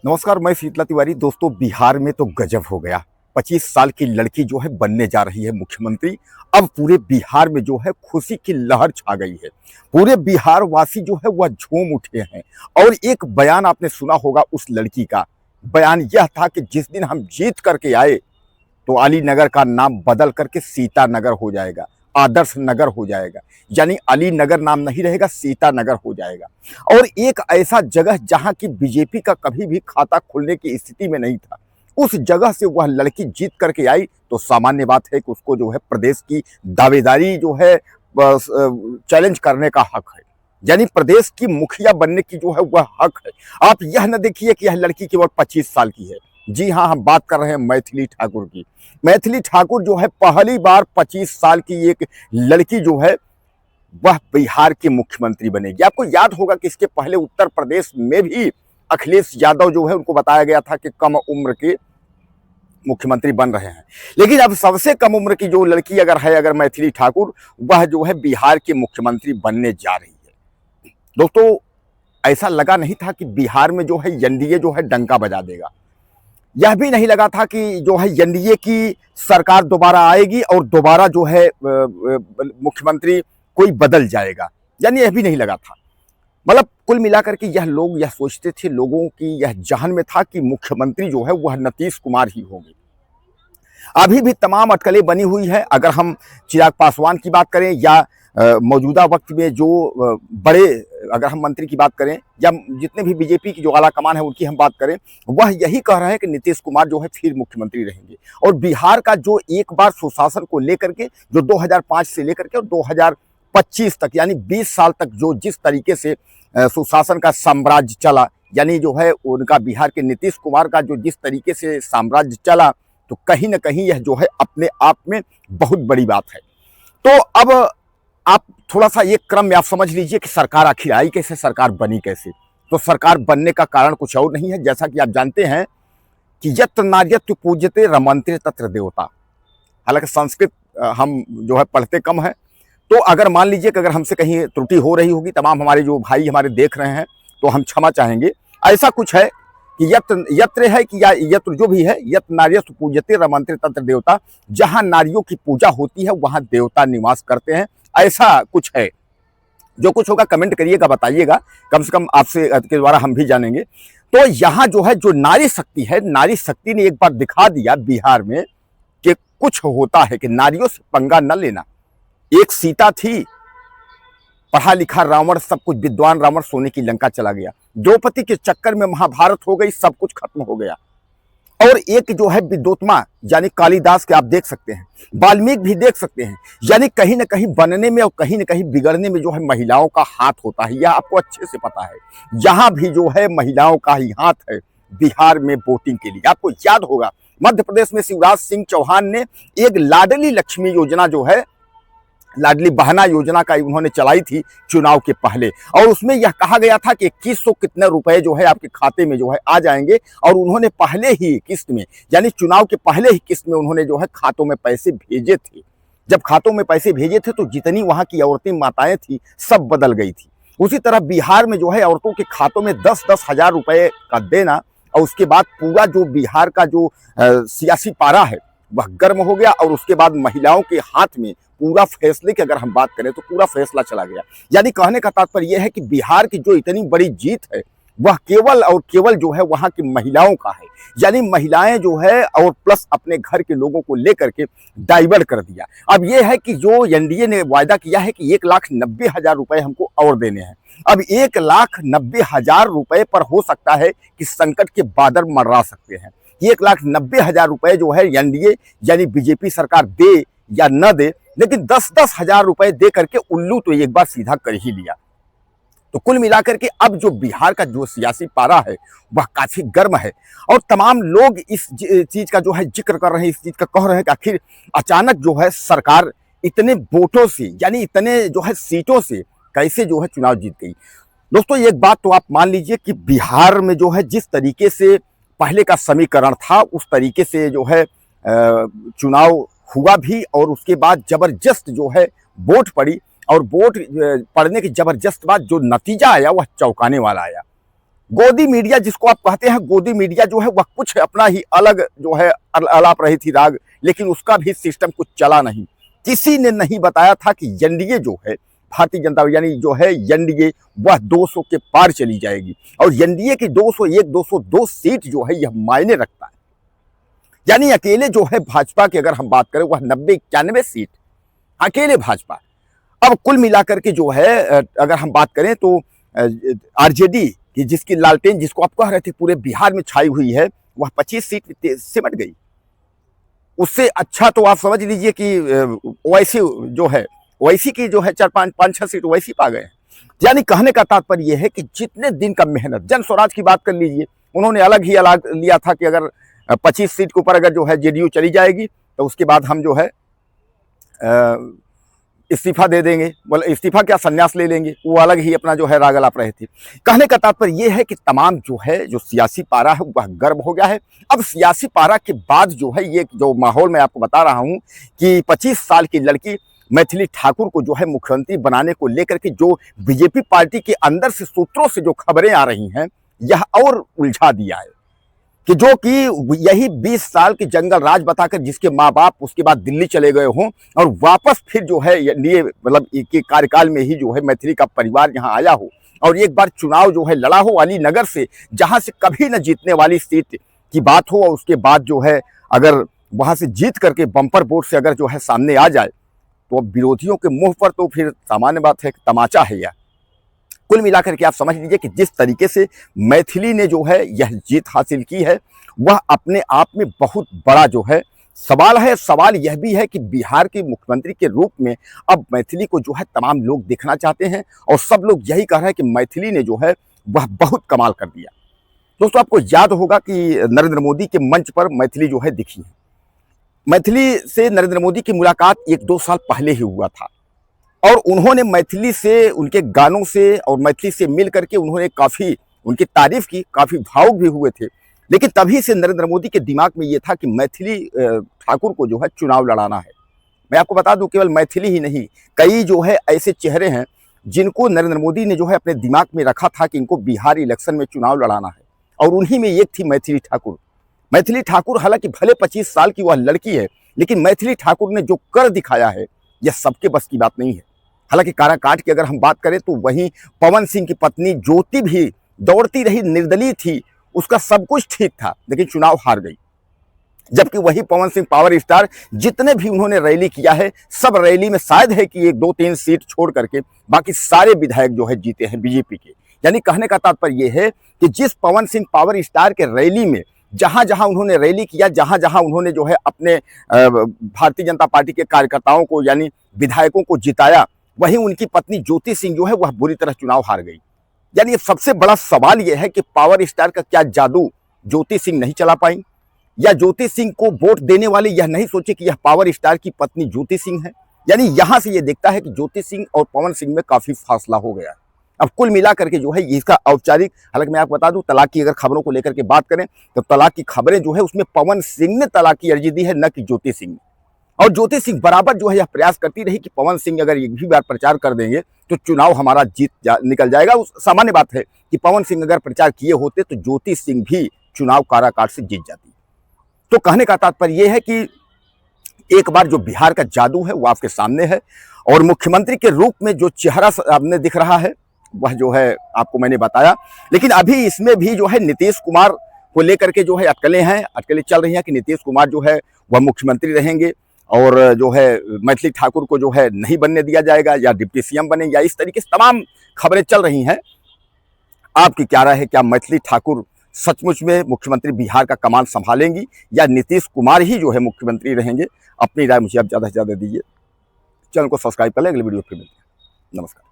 नमस्कार, मैं शीतला तिवारी। दोस्तों, बिहार में तो गजब हो गया। 25 साल की लड़की जो है बनने जा रही है मुख्यमंत्री। अब पूरे बिहार में जो है खुशी की लहर छा गई है। पूरे बिहार वासी जो है वह झूम उठे हैं। और एक बयान आपने सुना होगा उस लड़की का। बयान यह था कि जिस दिन हम जीत करके आए तो अली नगर का नाम बदल करके सीता नगर हो जाएगा, आदर्श नगर हो जाएगा। यानी अली नगर नाम नहीं रहेगा, सीता नगर हो जाएगा। और एक ऐसा जगह जहां की बीजेपी का कभी भी खाता खुलने की स्थिति में नहीं था, उस जगह से वह लड़की जीत करके आई तो सामान्य बात है कि उसको जो है प्रदेश की दावेदारी जो है चैलेंज करने का हक है। यानी प्रदेश की मुखिया बनने की जो है वह हक है। आप यह न देखिए कि यह लड़की केवल 25 साल की है। जी हाँ, हम बात कर रहे हैं मैथिली ठाकुर की। मैथिली ठाकुर जो है पहली बार 25 साल की एक लड़की जो है वह बिहार की मुख्यमंत्री बनेगी। आपको याद होगा कि इसके पहले उत्तर प्रदेश में भी अखिलेश यादव जो है उनको बताया गया था कि कम उम्र के मुख्यमंत्री बन रहे हैं। लेकिन अब सबसे कम उम्र की जो लड़की अगर मैथिली ठाकुर, वह जो है बिहार की मुख्यमंत्री बनने जा रही है। दोस्तों, ऐसा लगा नहीं था कि बिहार में जो है एनडीए जो है डंका बजा देगा। यह भी नहीं लगा था कि जो है एनडीए की सरकार दोबारा आएगी और दोबारा जो है मुख्यमंत्री कोई बदल जाएगा। यानी यह भी नहीं लगा था। मतलब कुल मिलाकर के यह सोचते थे, लोगों की यह जहन में था कि मुख्यमंत्री जो है वह नीतीश कुमार ही होंगे। अभी भी तमाम अटकलें बनी हुई है। अगर हम चिराग पासवान की बात करें या मौजूदा वक्त में जो बड़े, अगर हम मंत्री की बात करें या जितने भी बीजेपी की जो आला कमान है उनकी हम बात करें, वह यही कह रहे हैं कि नीतीश कुमार जो है फिर मुख्यमंत्री रहेंगे। और बिहार का जो एक बार सुशासन को लेकर के जो 2005 से लेकर के और 2025 तक यानी 20 साल तक जो जिस तरीके से सुशासन का साम्राज्य चला, यानी जो है उनका बिहार के नीतीश कुमार का जो जिस तरीके से साम्राज्य चला, तो कहीं ना कहीं यह जो है अपने आप में बहुत बड़ी बात है। तो अब आप थोड़ा सा एक क्रम में आप समझ लीजिए कि सरकार आखिर आई कैसे, सरकार बनी कैसे। तो सरकार बनने का कारण कुछ और नहीं है, जैसा कि आप जानते हैं कि यत्र नार्यत्र पूज्यते रमन्ते तत्र देवता। हालांकि संस्कृत हम जो है पढ़ते कम है, तो अगर मान लीजिए कि अगर हमसे कहीं त्रुटि हो रही होगी, तमाम हमारे जो भाई हमारे देख रहे हैं तो हम क्षमा चाहेंगे। ऐसा कुछ है कि यत्र है कि या यत्र जो भी है, यत्र नार्यस्तु पूज्यते रमन्ते तत्र देवता। जहां नारियों की पूजा होती है वहां देवता निवास करते हैं, ऐसा कुछ है। जो कुछ होगा कमेंट करिएगा, बताइएगा, कम से कम आपसे के द्वारा हम भी जानेंगे। तो यहाँ जो है जो नारी शक्ति है, नारी शक्ति ने एक बार दिखा दिया बिहार में कि कुछ होता है, कि नारियों से पंगा न लेना। एक सीता थी, पढ़ा लिखा रावण, सब कुछ विद्वान रावण सोने की लंका चला गया। द्रौपदी के चक्कर में महाभारत हो गई, सब कुछ खत्म हो गया। और एक जो है विद्वोत्मा यानी कालिदास के आप देख सकते हैं, वाल्मीकि भी देख सकते हैं। यानी कहीं ना कहीं बनने में और कहीं ना कहीं बिगड़ने में जो है महिलाओं का हाथ होता है, यह आपको अच्छे से पता है। यहाँ भी जो है महिलाओं का ही हाथ है बिहार में वोटिंग के लिए। आपको याद होगा मध्य प्रदेश में शिवराज सिंह चौहान ने एक लाडली लक्ष्मी योजना जो है, लाडली बहना योजना का उन्होंने चलाई थी चुनाव के पहले। और उसमें यह कहा गया था कि 2100 कितने रुपए जो है आपके खाते में जो है आ जाएंगे। और उन्होंने पहले ही किस्त में, यानी चुनाव के पहले ही किस्त में उन्होंने जो है खातों में पैसे भेजे थे। जब खातों में पैसे भेजे थे तो जितनी वहां की औरतें माताएं थी सब बदल गई थी। उसी तरह बिहार में जो है औरतों के खातों में 10-10 हजार रुपए का देना, और उसके बाद पूरा जो बिहार का जो सियासी पारा है वह गर्म हो गया। और उसके बाद महिलाओं के हाथ में पूरा फैसले की अगर हम बात करें तो पूरा फैसला चला गया। यानी कहने का तात्पर्य यह है कि बिहार की जो इतनी बड़ी जीत है वह केवल और केवल जो है वहां की महिलाओं का है। यानी महिलाएं जो है और प्लस अपने घर के लोगों को लेकर के डाइवर्ट कर दिया। अब यह है कि जो एनडीए ने वायदा किया है कि 1,90,000 रुपए हमको और देने हैं। अब 1,90,000 रुपए पर हो सकता है कि संकट के बादल मंडरा सकते हैं। 1,90,000 रुपए जो है एनडीए यानी बीजेपी सरकार दे या न दे, लेकिन 10-10 हजार रुपए दे करके उल्लू तो एक बार सीधा कर ही लिया। तो कुल मिलाकर के अब जो बिहार का जो सियासी पारा है वह काफी गर्म है। और तमाम लोग इस चीज का जो है जिक्र कर रहे हैं, इस चीज का कह रहे हैं कि आखिर अचानक जो है सरकार इतने वोटों से, यानी इतने जो है सीटों से कैसे जो है चुनाव जीत गई। दोस्तों, एक बात तो आप मान लीजिए कि बिहार में जो है जिस तरीके से पहले का समीकरण था उस तरीके से जो है चुनाव हुआ भी, और उसके बाद जबरदस्त जो है वोट पड़ी। और वोट पड़ने की जबरदस्त बाद जो नतीजा आया वह चौंकाने वाला आया। गोदी मीडिया जिसको आप कहते हैं, गोदी मीडिया जो है वह कुछ अपना ही अलग जो है अलाप रही थी राग, लेकिन उसका भी सिस्टम कुछ चला नहीं। किसी ने नहीं बताया था कि एनडीए जो है, भारतीय जनता यानी जो है एनडीए, वह 200 के पार चली जाएगी। और एनडीए की 201 202 सीट जो है यह मायने रखता है। यानी अकेले जो है भाजपा की अगर हम बात करें वह 90-91 सीट अकेले भाजपा। अब कुल मिलाकर के जो है अगर हम बात करें तो आरजेडी की जिसकी लालटेन जिसको आप कह रहे थे पूरे बिहार में छाई हुई है, वह 25 सीट सिमट गई। उससे अच्छा तो आप समझ लीजिए कि ओवैसी जो है, ओवैसी की जो है 4-5-6 सीट ओवैसी पा गए। यानी कहने का तात्पर्य यह है कि जितने दिन का मेहनत, जन स्वराज की बात कर लीजिए, उन्होंने अलग लिया था कि अगर 25 सीट के ऊपर अगर जो है जेडीयू चली जाएगी तो उसके बाद हम जो है इस्तीफा दे देंगे, बोले इस्तीफा क्या, संन्यास ले लेंगे। वो अलग ही अपना जो है राग अलाप रहे थे। कहने का तात्पर्य यह है कि तमाम जो है जो सियासी पारा है वह गर्म हो गया है। अब सियासी पारा के बाद जो है ये जो माहौल मैं आपको बता रहा हूं कि 25 साल की लड़की मैथिली ठाकुर को जो है मुख्यमंत्री बनाने को लेकर के जो बीजेपी पार्टी के अंदर से सूत्रों से जो खबरें आ रही हैं, यह और उलझा दिया है कि जो कि यही 20 साल के जंगल राज बताकर जिसके माँ बाप उसके बाद दिल्ली चले गए हों और वापस फिर जो है ये मतलब के कार्यकाल में ही जो है मैथिली का परिवार यहाँ आया हो और एक बार चुनाव जो है लड़ा हो अलीनगर से, जहाँ से कभी न जीतने वाली सीट की बात हो, और उसके बाद जो है अगर वहाँ से जीत करके बम्पर वोट से अगर जो है सामने आ जाए तो विरोधियों के मुंह पर तो फिर सामान्य बात है, तमाचा है यह। कुल मिलाकर के आप समझ लीजिए कि जिस तरीके से मैथिली ने जो है यह जीत हासिल की है वह अपने आप में बहुत बड़ा जो है सवाल है। सवाल यह भी है कि बिहार के मुख्यमंत्री के रूप में अब मैथिली को जो है तमाम लोग देखना चाहते हैं और सब लोग यही कह रहे हैं कि मैथिली ने जो है वह बहुत कमाल कर दिया। दोस्तों आपको याद होगा कि नरेंद्र मोदी के मंच पर मैथिली जो है दिखी है। मैथिली से नरेंद्र मोदी की मुलाकात 1-2 साल पहले ही हुआ था और उन्होंने मैथिली से, उनके गानों से और मैथिली से मिल करके उन्होंने काफ़ी उनकी तारीफ की, काफ़ी भावुक भी हुए थे। लेकिन तभी से नरेंद्र मोदी के दिमाग में ये था कि मैथिली ठाकुर को जो है चुनाव लड़ाना है। मैं आपको बता दूं केवल मैथिली ही नहीं, कई जो है ऐसे चेहरे हैं जिनको नरेंद्र मोदी ने जो है अपने दिमाग में रखा था कि इनको बिहार इलेक्शन में चुनाव लड़ाना है और उन्हीं में एक थी मैथिली ठाकुर। मैथिली ठाकुर हालांकि भले 25 साल की वह लड़की है, लेकिन मैथिली ठाकुर ने जो कर दिखाया है यह सबके बस की बात नहीं है। हालांकि काराकाट की अगर हम बात करें तो वहीं पवन सिंह की पत्नी ज्योति भी दौड़ती रही, निर्दलीय थी, उसका सब कुछ ठीक था, लेकिन चुनाव हार गई। जबकि वही पवन सिंह पावर स्टार जितने भी उन्होंने रैली किया है, सब रैली में शायद है कि 1-2-3 सीट छोड़ करके बाकी सारे विधायक जो है जीते हैं बीजेपी के। यानी कहने का तात्पर्य यह है कि जिस पवन सिंह पावर स्टार के रैली में जहां जहां उन्होंने रैली किया, जहां जहां उन्होंने जो है अपने भारतीय जनता पार्टी के कार्यकर्ताओं को यानी विधायकों को जिताया, वहीं उनकी पत्नी ज्योति सिंह जो है वह बुरी तरह चुनाव हार गई। यानी सबसे बड़ा सवाल यह है कि पावर स्टार का क्या जादू ज्योति सिंह नहीं चला पाई, या ज्योति सिंह को वोट देने वाले यह नहीं सोचे कि यह पावर स्टार की पत्नी ज्योति सिंह है। यानी यहां से यह देखता है कि ज्योति सिंह और पवन सिंह में काफी फासला हो गया है। अब कुल मिलाकर के जो है इसका औपचारिक, हालांकि मैं आपको बता दूं तलाक की अगर खबरों को लेकर के बात करें तो तलाक की खबरें जो है उसमें पवन सिंह ने तलाक की अर्जी दी है, न कि ज्योति सिंह ने। और ज्योति सिंह बराबर जो है यह प्रयास करती रही कि पवन सिंह अगर एक भी बार प्रचार कर देंगे तो चुनाव हमारा निकल जाएगा। उस सामान्य बात है कि पवन सिंह अगर प्रचार किए होते तो ज्योति सिंह भी चुनाव काराकाट से जीत जाती। तो कहने का तात्पर्य यह है कि एक बार जो बिहार का जादू है वो आपके सामने है और मुख्यमंत्री के रूप में जो चेहरा आपने दिख रहा है वह जो है आपको मैंने बताया। लेकिन अभी इसमें भी जो है नीतीश कुमार को लेकर के जो है अटकलें चल रही हैं कि नीतीश कुमार जो है वह मुख्यमंत्री रहेंगे और जो है मैथिली ठाकुर को जो है नहीं बनने दिया जाएगा या डिप्टी सीएम बने, या इस तरीके से तमाम खबरें चल रही हैं। आपकी क्या राय है, क्या मैथिली ठाकुर सचमुच में मुख्यमंत्री बिहार का कमान संभालेंगी या नीतीश कुमार ही जो है मुख्यमंत्री रहेंगे? अपनी राय मुझे आप ज़्यादा से ज़्यादा दीजिए। चैनल को सब्सक्राइब कर लें, अगले वीडियो फिर मिलते हैं। नमस्कार।